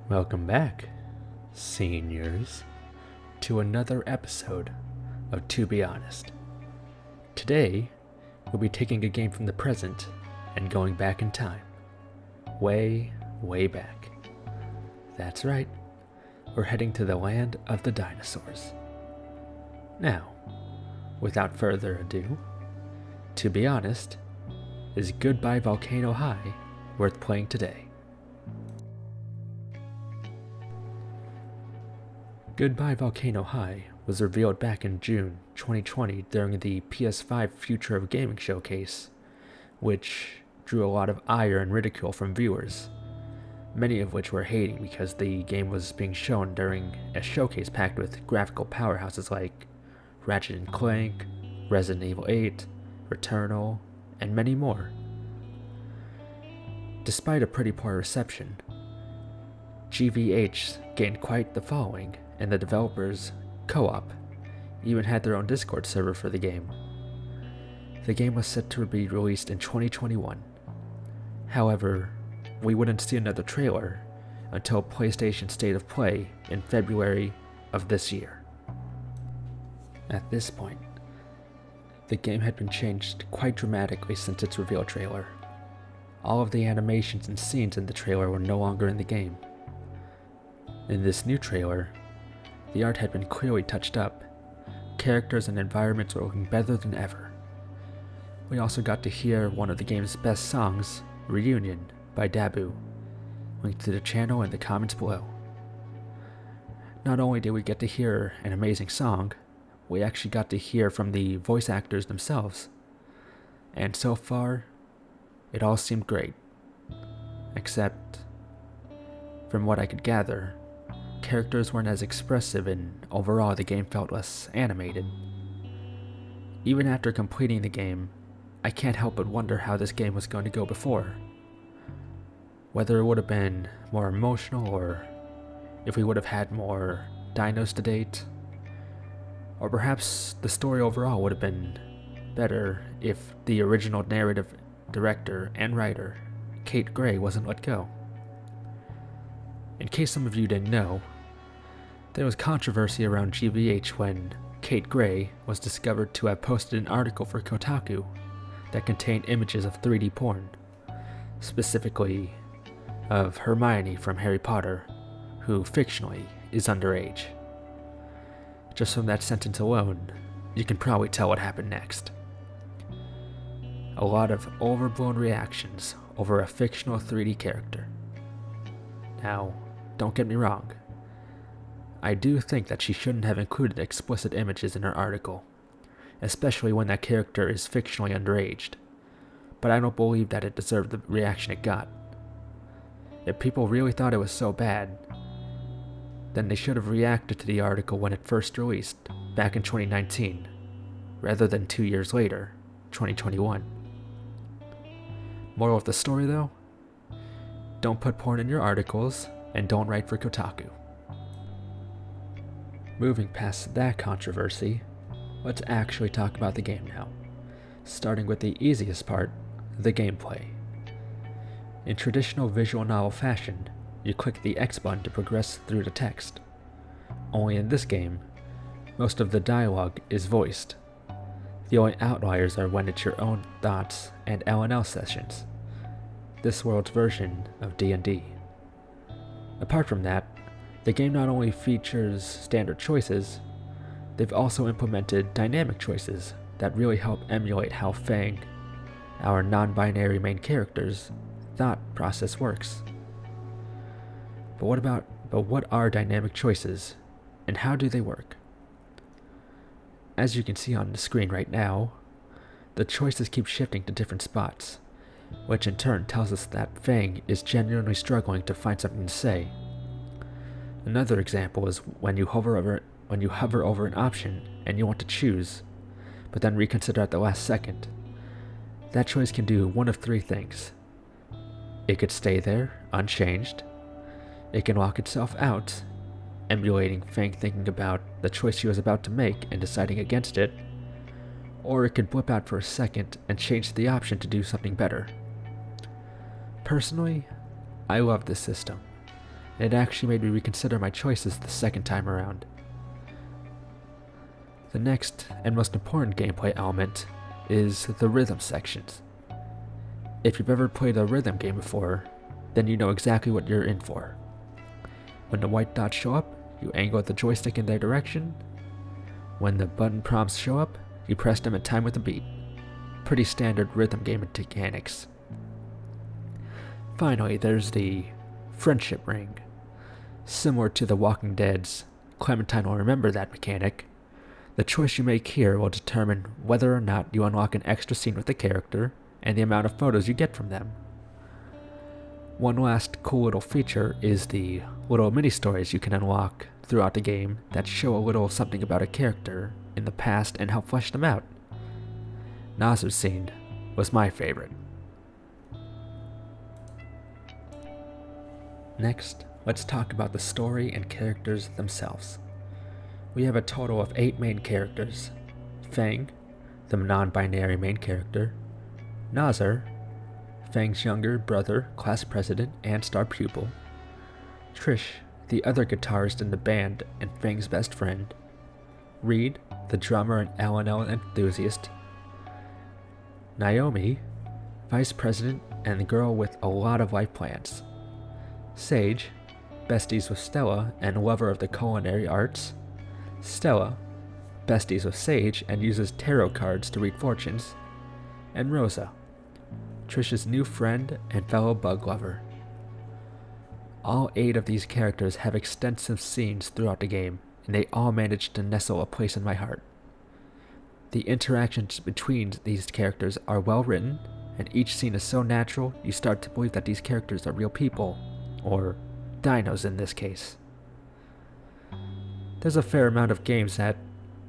Welcome back, seniors, to another episode of To Be Honest. Today, we'll be taking a game from the present and going back in time. Way, way back. That's right, we're heading to the land of the dinosaurs. Now, without further ado, To Be Honest, is Goodbye Volcano High worth playing today? Goodbye Volcano High was revealed back in June 2020 during the PS5 Future of Gaming showcase, which drew a lot of ire and ridicule from viewers, many of which were hating because the game was being shown during a showcase packed with graphical powerhouses like Ratchet & Clank, Resident Evil 8, Returnal, and many more. Despite a pretty poor reception, TBH gained quite the following, and the developers, Co-op, even had their own Discord server for the game. The game was set to be released in 2021. However, we wouldn't see another trailer until PlayStation State of Play in February of this year. At this point, the game had been changed quite dramatically since its reveal trailer. All of the animations and scenes in the trailer were no longer in the game. In this new trailer, the art had been clearly touched up. Characters and environments were looking better than ever. We also got to hear one of the game's best songs, Reunion, by Dabu. Link to the channel in the comments below. Not only did we get to hear an amazing song, we actually got to hear from the voice actors themselves. And so far, it all seemed great. Except, from what I could gather, characters weren't as expressive and overall the game felt less animated. Even after completing the game, I can't help but wonder how this game was going to go before. Whether it would have been more emotional, or if we would have had more dinos to date, or perhaps the story overall would have been better if the original narrative director and writer, Kate Gray, wasn't let go. In case some of you didn't know, there was controversy around TBH when Kate Gray was discovered to have posted an article for Kotaku that contained images of 3D porn, specifically of Hermione from Harry Potter, who fictionally is underage. Just from that sentence alone, you can probably tell what happened next. A lot of overblown reactions over a fictional 3D character. Now, don't get me wrong, I do think that she shouldn't have included explicit images in her article, especially when that character is fictionally underaged, but I don't believe that it deserved the reaction it got. If people really thought it was so bad, then they should have reacted to the article when it first released, back in 2019, rather than 2 years later, 2021. Moral of the story though? Don't put porn in your articles, and don't write for Kotaku. Moving past that controversy, let's actually talk about the game now, starting with the easiest part, the gameplay. In traditional visual novel fashion, you click the X button to progress through the text. Only in this game, most of the dialogue is voiced. The only outliers are when it's your own thoughts and L&L sessions, this world's version of D&D. Apart from that, the game not only features standard choices, they've also implemented dynamic choices that really help emulate how Fang, our non-binary main character's thought process works. But what are dynamic choices, and how do they work? As you can see on the screen right now, the choices keep shifting to different spots, which in turn tells us that Fang is genuinely struggling to find something to say. Another example is when you hover over an option and you want to choose, but then reconsider at the last second. That choice can do one of three things. It could stay there, unchanged. It can lock itself out, emulating Fang thinking about the choice she was about to make and deciding against it, or it could blip out for a second and change the option to do something better. Personally, I love this system. and it actually made me reconsider my choices the second time around. The next and most important gameplay element is the rhythm sections. If you've ever played a rhythm game before, then you know exactly what you're in for. When the white dots show up, you angle the joystick in their direction. When the button prompts show up, you press them in time with the beat. Pretty standard rhythm game mechanics. Finally, there's the friendship ring. Similar to The Walking Dead's Clementine will remember that mechanic. The choice you make here will determine whether or not you unlock an extra scene with the character and the amount of photos you get from them. One last cool little feature is the little mini-stories you can unlock throughout the game that show a little something about a character in the past and help flesh them out. Nazar's scene was my favorite. Next, let's talk about the story and characters themselves. We have a total of 8 main characters: Fang, the non-binary main character; Nazar, Fang's younger brother, class president, and star pupil; Trish, the other guitarist in the band and Fang's best friend; Reed, the drummer and L&L enthusiast; Naomi, vice president and the girl with a lot of life plans; Sage, besties with Stella and lover of the culinary arts; Stella, besties with Sage and uses tarot cards to read fortunes; and Rosa, Trish's new friend and fellow bug lover. All 8 of these characters have extensive scenes throughout the game, and they all manage to nestle a place in my heart. The interactions between these characters are well written, and each scene is so natural you start to believe that these characters are real people, or dinos in this case. There's a fair amount of games that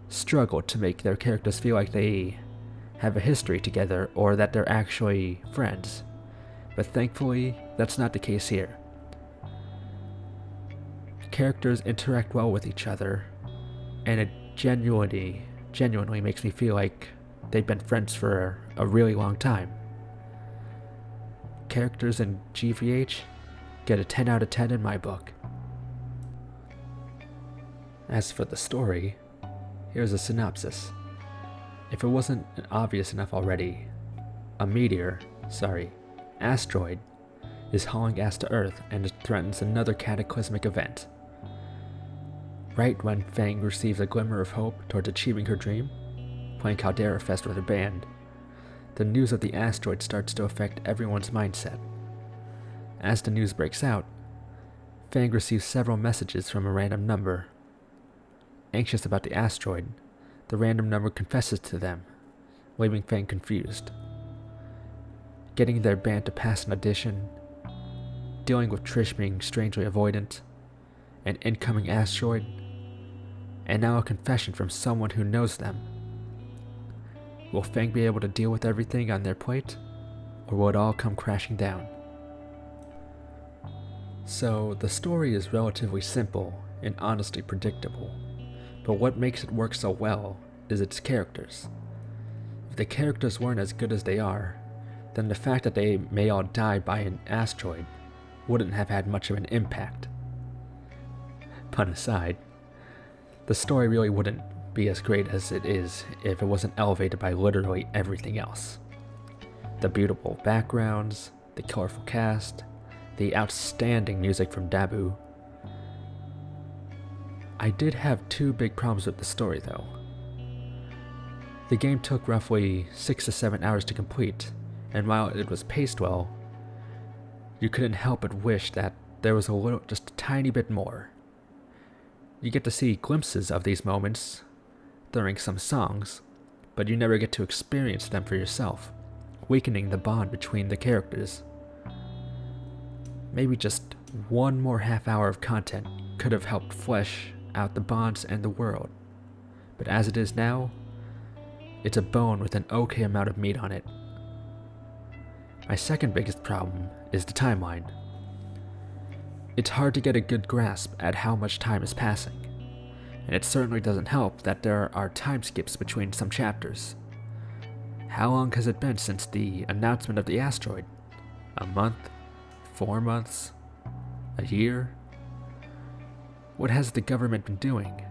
struggle to make their characters feel like they have a history together or that they're actually friends, but thankfully that's not the case here. Characters interact well with each other, and it genuinely makes me feel like they've been friends for a really long time. Characters in GVH get a 10 out of 10 in my book. As for the story, here's a synopsis. If it wasn't obvious enough already, a asteroid is hauling ass to Earth and it threatens another cataclysmic event. Right when Fang receives a glimmer of hope towards achieving her dream, playing Caldera Fest with her band, the news of the asteroid starts to affect everyone's mindset. As the news breaks out, Fang receives several messages from a random number. Anxious about the asteroid, the random number confesses to them, leaving Fang confused. Getting their band to pass an audition, dealing with Trish being strangely avoidant, an incoming asteroid, and now a confession from someone who knows them. Will Fang be able to deal with everything on their plate, or will it all come crashing down? So, the story is relatively simple and honestly predictable, but what makes it work so well is its characters. If the characters weren't as good as they are, then the fact that they may all die by an asteroid wouldn't have had much of an impact. Pun aside, the story really wouldn't be as great as it is if it wasn't elevated by literally everything else. The beautiful backgrounds, the colorful cast, the outstanding music from Dabu. I did have 2 big problems with the story though. The game took roughly 6 to 7 hours to complete, and while it was paced well, you couldn't help but wish that there was just a tiny bit more. You get to see glimpses of these moments during some songs, but you never get to experience them for yourself, weakening the bond between the characters. Maybe just one more half hour of content could have helped flesh out the bonds and the world, but as it is now, it's a bone with an okay amount of meat on it. My second biggest problem is the timeline. It's hard to get a good grasp at how much time is passing, and it certainly doesn't help that there are time skips between some chapters. How long has it been since the announcement of the asteroid? A month? 4 months? A year? What has the government been doing?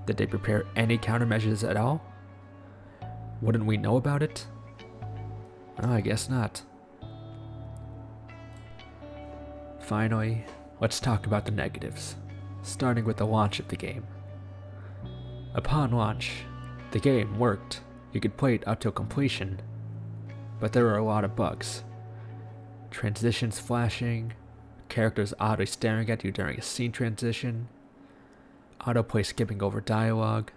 Did they prepare any countermeasures at all? Wouldn't we know about it? Oh, I guess not. Finally, let's talk about the negatives, starting with the launch of the game. Upon launch, the game worked. You could play it up till completion, but there were a lot of bugs. Transitions flashing, characters oddly staring at you during a scene transition, autoplay skipping over dialogue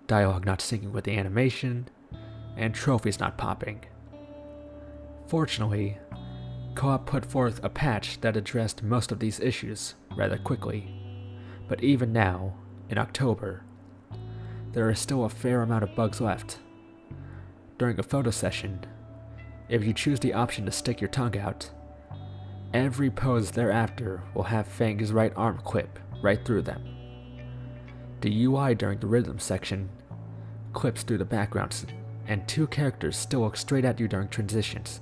not syncing with the animation, and trophies not popping. Fortunately, Co-op put forth a patch that addressed most of these issues rather quickly, but even now, in October, there is still a fair amount of bugs left. During a photo session, if you choose the option to stick your tongue out, every pose thereafter will have Fang's right arm clip right through them. The UI during the rhythm section clips through the backgrounds, and two characters still look straight at you during transitions.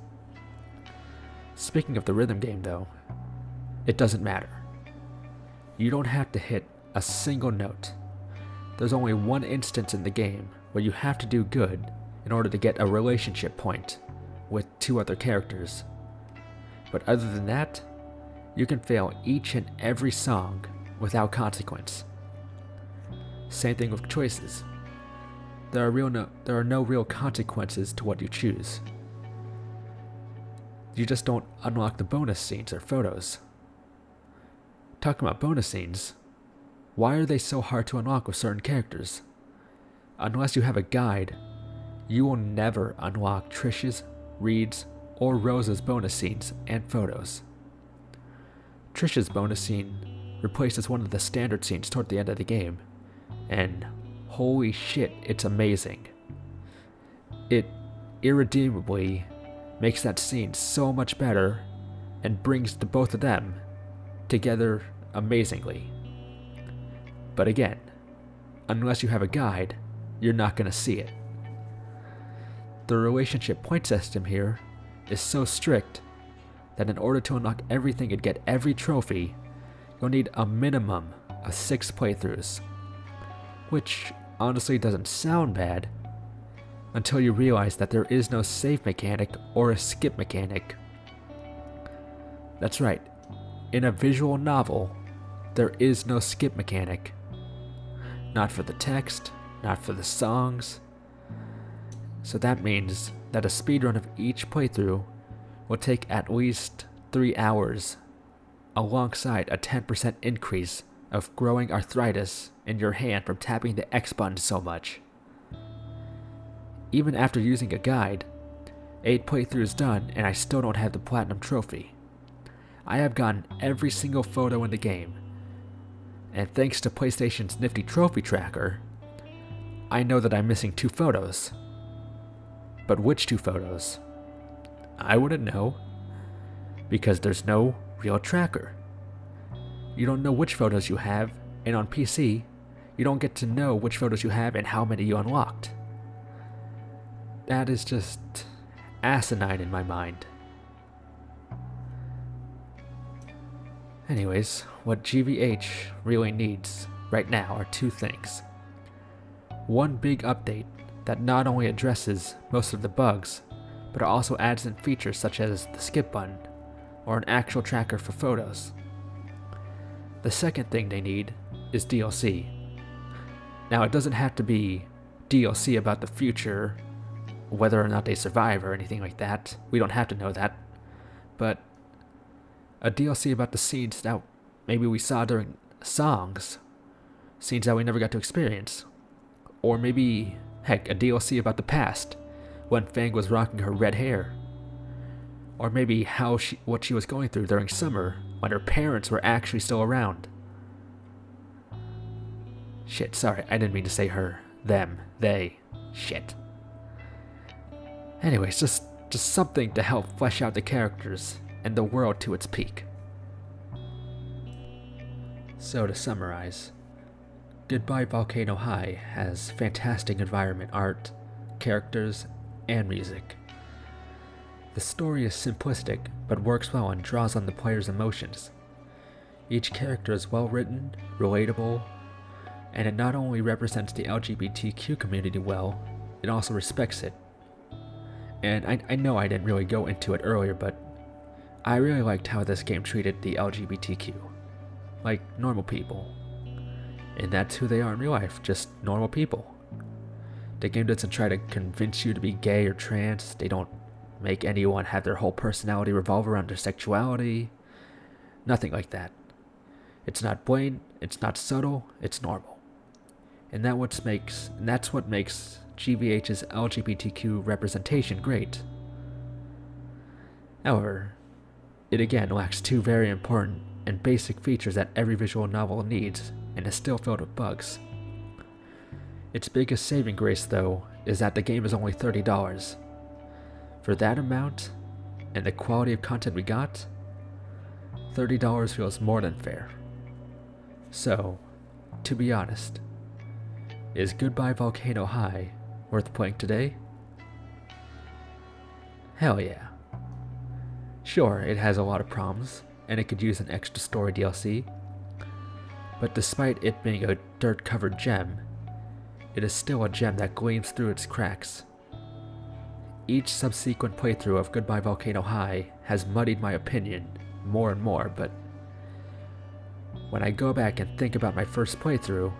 Speaking of the rhythm game though, it doesn't matter. You don't have to hit a single note. There's only one instance in the game where you have to do good in order to get a relationship point with two other characters. But other than that, you can fail each and every song without consequence. Same thing with choices. There are no real consequences to what you choose. You just don't unlock the bonus scenes or photos. Talking about bonus scenes, why are they so hard to unlock with certain characters? Unless you have a guide, you will never unlock Trish's, Reed's, or Rose's bonus scenes and photos. Trish's bonus scene replaces one of the standard scenes toward the end of the game, and holy shit, it's amazing. It irredeemably makes that scene so much better and brings the both of them together amazingly. But again, unless you have a guide, you're not going to see it. The relationship point system here is so strict that in order to unlock everything and get every trophy, you'll need a minimum of 6 playthroughs, which honestly doesn't sound bad until you realize that there is no save mechanic or a skip mechanic. That's right, in a visual novel, there is no skip mechanic. Not for the text, not for the songs. So that means that a speedrun of each playthrough will take at least 3 hours, alongside a 10% increase of growing arthritis in your hand from tapping the X button so much. Even after using a guide, 8 playthroughs done and I still don't have the platinum trophy. I have gotten every single photo in the game, and thanks to PlayStation's nifty trophy tracker, I know that I'm missing 2 photos. But which 2 photos? I wouldn't know, because there's no real tracker. You don't know which photos you have, and on PC, you don't get to know which photos you have and how many you unlocked. That is just asinine in my mind. Anyways, what GBH really needs right now are 2 things. One big update that not only addresses most of the bugs, but also adds in features such as the skip button, or an actual tracker for photos. The second thing they need is DLC. Now, it doesn't have to be DLC about the future, whether or not they survive or anything like that. We don't have to know that. But a DLC about the scenes that maybe we saw during songs, scenes that we never got to experience. Or maybe, heck, a DLC about the past, when Fang was rocking her red hair. Or maybe what she was going through during summer, when her parents were actually still around. Shit, sorry, I didn't mean to say her, them, they, shit. Anyways, just something to help flesh out the characters and the world to its peak. So to summarize, Goodbye Volcano High has fantastic environment art, characters, and music. The story is simplistic, but works well and draws on the player's emotions. Each character is well written, relatable, and it not only represents the LGBTQ community well, it also respects it. And I know I didn't really go into it earlier, but I really liked how this game treated the LGBTQ. Like normal people. And that's who they are in real life, just normal people. The game doesn't try to convince you to be gay or trans. They don't make anyone have their whole personality revolve around their sexuality. Nothing like that. It's not blatant, it's not subtle, it's normal. And that's what makes GBH's LGBTQ representation great. However, it again lacks two very important and basic features that every visual novel needs, and is still filled with bugs. Its biggest saving grace, though, is that the game is only $30. For that amount, and the quality of content we got, $30 feels more than fair. So, to be honest, is Goodbye Volcano High worth playing today? Hell yeah. Sure, it has a lot of problems, and it could use an extra story DLC, but despite it being a dirt-covered gem, it is still a gem that gleams through its cracks. Each subsequent playthrough of Goodbye Volcano High has muddied my opinion more and more, but when I go back and think about my first playthrough,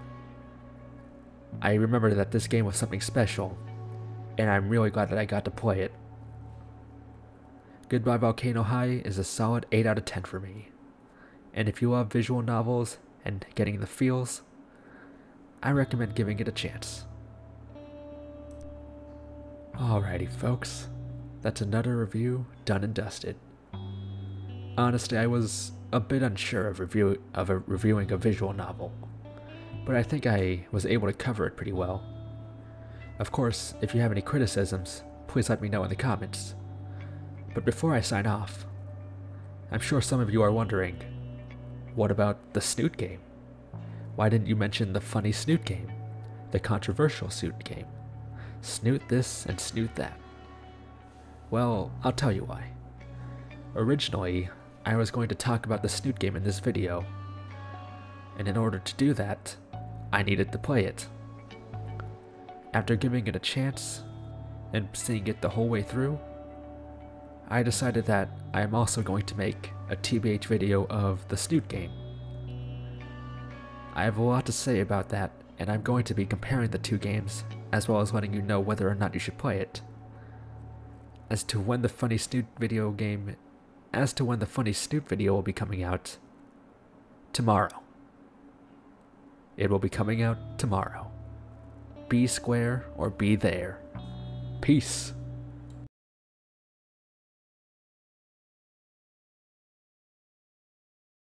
I remember that this game was something special, and I'm really glad that I got to play it. Goodbye Volcano High is a solid 8 out of 10 for me, and if you love visual novels and getting the feels, I recommend giving it a chance. Alrighty folks, that's another review done and dusted. Honestly, I was a bit unsure of reviewing a visual novel, but I think I was able to cover it pretty well. Of course, if you have any criticisms, please let me know in the comments. But before I sign off, I'm sure some of you are wondering, what about the Snoot game? Why didn't you mention the funny Snoot game? The controversial Snoot game? Snoot this and Snoot that. Well, I'll tell you why. Originally, I was going to talk about the Snoot game in this video, and in order to do that, I needed to play it. After giving it a chance, and seeing it the whole way through, I decided that I am also going to make a TBH video of the Snoot game. I have a lot to say about that, and I'm going to be comparing the two games, as well as letting you know whether or not you should play it. As to when the funny Snoot video will be coming out, tomorrow. It will be coming out tomorrow. Be square or be there. Peace.